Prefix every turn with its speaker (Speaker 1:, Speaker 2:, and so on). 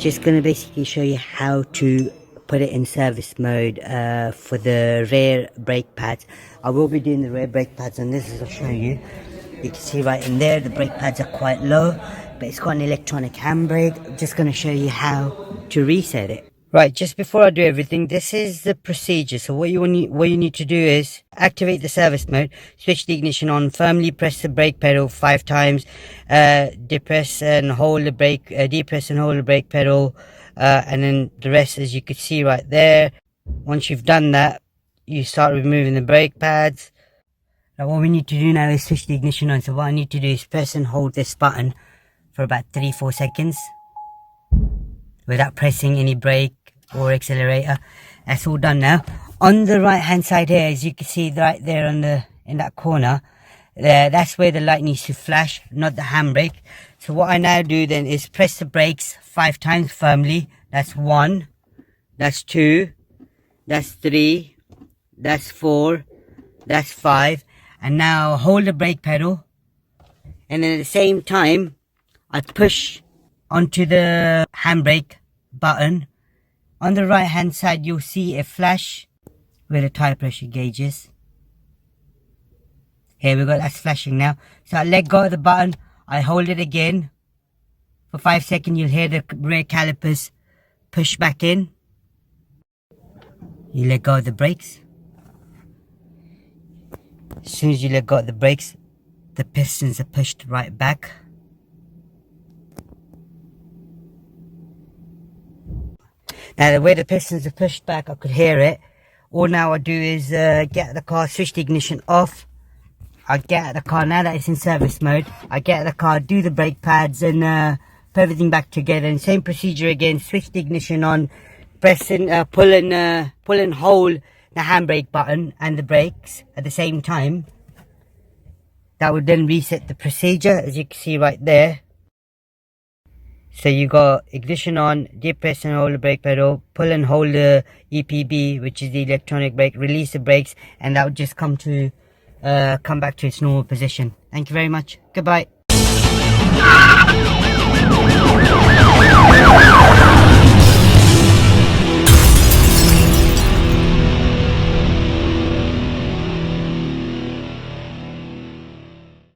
Speaker 1: Just gonna basically show you how to put it in service mode for the rear brake pads. I will be doing the rear brake pads on this, as I'll show you. You can see right in there the brake pads are quite low, but it's got an electronic handbrake. I'm just gonna show you how to reset it. Right, just before I do everything, this is the procedure. So what you need to do is activate the service mode, switch the ignition on, firmly press the brake pedal 5 times, depress and hold the brake, depress and hold the brake pedal, and then the rest, as you can see right there. Once you've done that, you start removing the brake pads. Now what we need to do now is switch the ignition on. So what I need to do is press and hold this button for about 3-4 seconds without pressing any brake or accelerator. That's all done now. On the right hand side here, as you can see right there on in that corner there, that's where the light needs to flash, not the handbrake. So what I now do then is press the brakes 5 times firmly. That's 1, that's 2, that's 3, that's 4, that's 5, and now hold the brake pedal, and then at the same time I push onto the handbrake button. On the right hand side you'll see a flash where the tire pressure gauge is. Here we go, that's flashing now. So I let go of the button, I hold it again for 5 seconds. You'll hear the rear calipers push back in. You let go of the brakes. As soon as you let go of the brakes, the pistons are pushed right back. Now the way the pistons are pushed back, I could hear it. All now I do is get out of the car, switch the ignition off. I get out of the car, now that it's in service mode, I get out of the car, do the brake pads and put everything back together. And same procedure again, switch the ignition on, press and pull and hold the handbrake button and the brakes at the same time. That would then reset the procedure, as you can see right there. So you got ignition on, depress and hold the brake pedal, pull and hold the EPB, which is the electronic brake, release the brakes, and that would just come back to its normal position. Thank you very much. Goodbye.